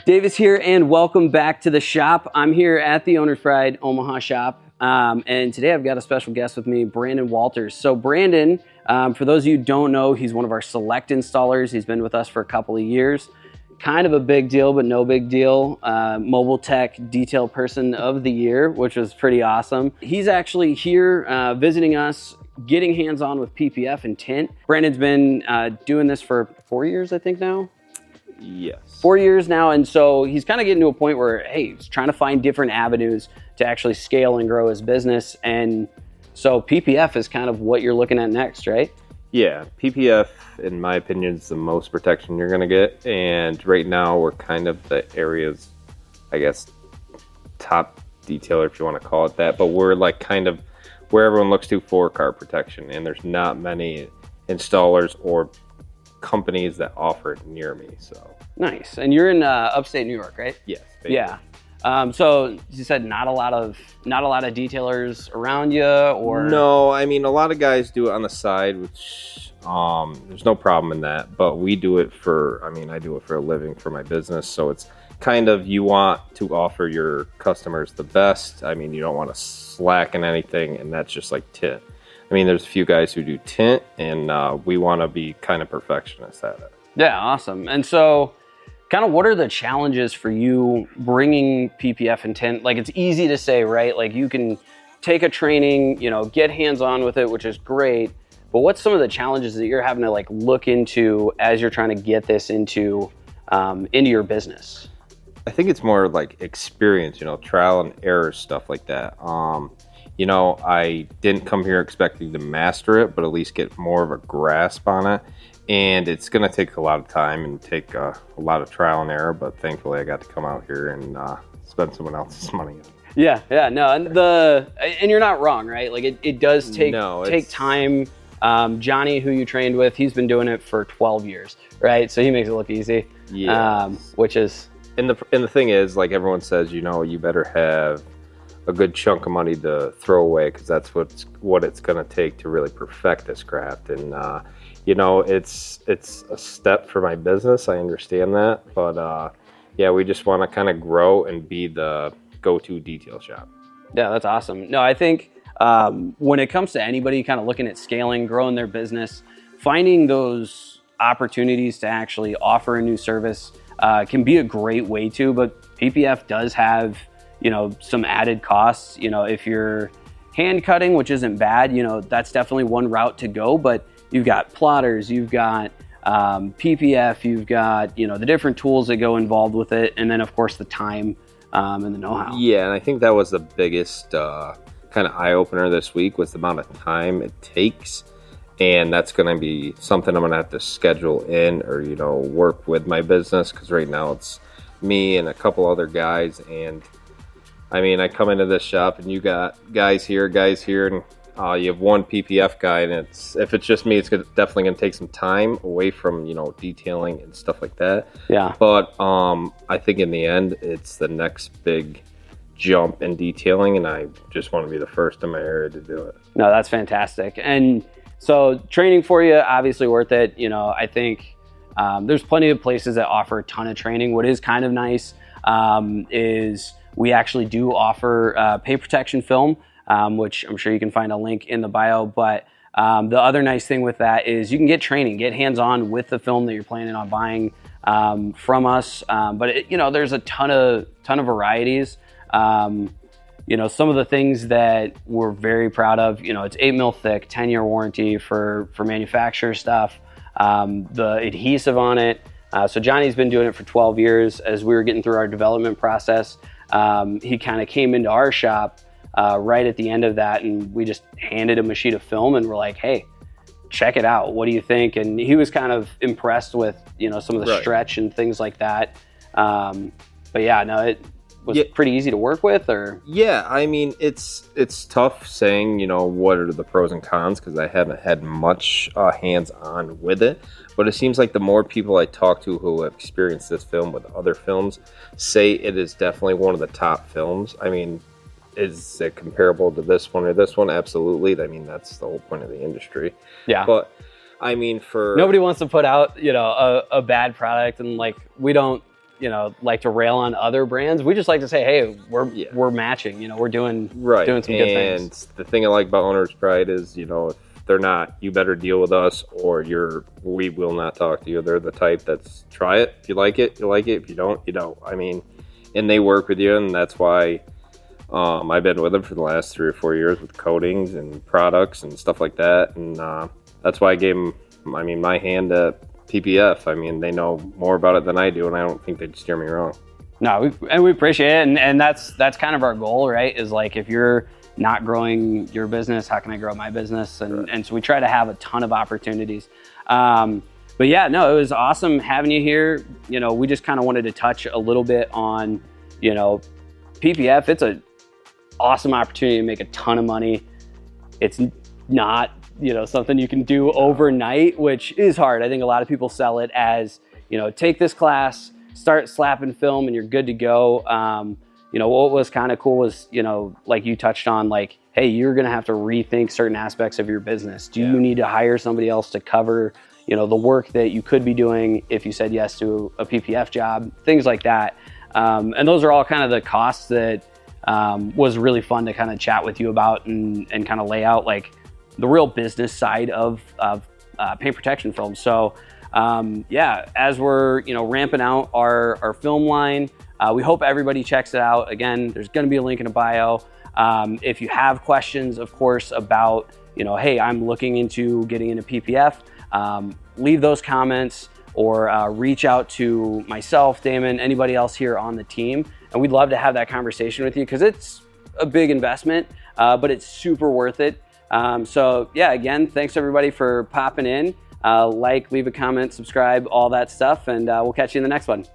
Davis here, and welcome back to the shop. I'm here at the Owner's Pride Omaha shop, and today I've got a special guest with me, Brandon Walters. So Brandon, for those of you who don't know, he's one of our select installers. He's been with us for a couple of years. Kind of a big deal, but no big deal. Mobile Tech Detail Person of the Year, which was pretty awesome. He's actually here visiting us, getting hands-on with PPF and tint. Brandon's been doing this for 4 years, I think now. Yes. 4 years now, and so he's kind of getting to a point where, hey, he's trying to find different avenues to actually scale and grow his business, and so PPF is kind of what you're looking at next, right? Yeah, PPF, in my opinion, is the most protection you're going to get, and right now we're kind of the area's, I guess, top detailer, if you want to call it that, but we're like kind of where everyone looks to for car protection, and there's not many installers or companies that offer it near me. So nice. And you're in upstate New York, right? Yes. Basically. Yeah. So you said not a lot of detailers around you, or no? I mean, a lot of guys do it on the side, which there's no problem in that. But we do it for. I mean, I do it for a living for my business, so it's kind of you want to offer your customers the best. I mean, you don't want to slack in anything, and that's just like tint. I mean, there's a few guys who do tint, and we want to be kind of perfectionists at it. Yeah, awesome. And so, kind of what are the challenges for you bringing PPF and tint? Like, it's easy to say, right? Like, you can take a training, get hands-on with it, which is great. But what's some of the challenges that you're having to like look into as you're trying to get this into your business? I think it's more like experience, trial and error, stuff like that. I didn't come here expecting to master it, but at least get more of a grasp on it. And it's going to take a lot of time and take a lot of trial and error, but thankfully I got to come out here and spend someone else's money. Yeah, no, and you're not wrong, right? Like it does take time. Johnny, who you trained with, he's been doing it for 12 years, right? So he makes it look easy. Yeah. Which is... And the thing is, like everyone says, you better have a good chunk of money to throw away, because that's what it's going to take to really perfect this craft. And it's a step for my business. I understand that, but we just want to kind of grow and be the go-to detail shop. Yeah, that's awesome. No, I think when it comes to anybody kind of looking at scaling, growing their business, finding those opportunities to actually offer a new service can be a great way to. But PPF does have some added costs. If you're hand cutting, which isn't bad, that's definitely one route to go, but you've got plotters, you've got PPF, you've got, the different tools that go involved with it. And then of course the time and the know-how. Yeah. And I think that was the biggest kind of eye opener this week, was the amount of time it takes. And that's going to be something I'm going to have to schedule in or, work with my business. 'Cause right now it's me and a couple other guys, and I mean, I come into this shop and you got guys here, and you have one PPF guy, and if it's just me, it's definitely going to take some time away from, detailing and stuff like that. Yeah. But I think in the end, it's the next big jump in detailing, and I just want to be the first in my area to do it. No, that's fantastic. And so training for you, obviously worth it. I think there's plenty of places that offer a ton of training. What is kind of nice is we actually do offer pay protection film, which I'm sure you can find a link in the bio. But the other nice thing with that is you can get training, get hands-on with the film that you're planning on buying from us. But there's a ton of varieties. Some of the things that we're very proud of, it's 8 mil thick, 10-year warranty for manufacturer stuff. The adhesive on it. So Johnny's been doing it for 12 years. As we were getting through our development process, he kind of came into our shop right at the end of that, and we just handed him a sheet of film and we're like, hey, check it out. What do you think? And he was kind of impressed with, some of the stretch and things like that. But yeah, no, it was pretty easy to work with, or? Yeah, I mean, it's tough saying, what are the pros and cons, because I haven't had much hands-on with it. But it seems like the more people I talk to who have experienced this film with other films say it is definitely one of the top films. I mean, is it comparable to this one or this one? Absolutely. I mean, that's the whole point of the industry. Yeah. But I mean, nobody wants to put out, a bad product, and like we don't like to rail on other brands. We just like to say, hey, Yeah. we're matching. We're doing Right. doing some good things. And the thing I like about Owner's Pride is, if they're not, you better deal with us, or we will not talk to you. They're the type that's try it. If you like it, you like it. If you don't, you don't. I mean, and they work with you, and that's why I've been with them for the last 3 or 4 years with coatings and products and stuff like that. And that's why I gave them, my hand at PPF. They know more about it than I do, and I don't think they'd steer me wrong. No, we appreciate it, and that's kind of our goal, right? Is like, if you're not growing your business, how can I grow my business? And so we try to have a ton of opportunities. But yeah, no, it was awesome having you here. We just kind of wanted to touch a little bit on, PPF. It's a awesome opportunity to make a ton of money. It's not, something you can do overnight, which is hard. I think a lot of people sell it as, take this class, start slapping film, and you're good to go. What was kind of cool was, like you touched on, like, hey, you're going to have to rethink certain aspects of your business. Do you need to hire somebody else to cover, the work that you could be doing if you said yes to a PPF job, things like that. And those are all kind of the costs that was really fun to kind of chat with you about and kind of lay out, like, the real business side of paint protection film. So as we're ramping out our film line, we hope everybody checks it out. Again, there's going to be a link in the bio. If you have questions, of course, about hey, I'm looking into getting into PPF, leave those comments, or reach out to myself, Damon, anybody else here on the team, and we'd love to have that conversation with you, because it's a big investment, but it's super worth it. So yeah, again, thanks everybody for popping in. Leave a comment, subscribe, all that stuff, and we'll catch you in the next one.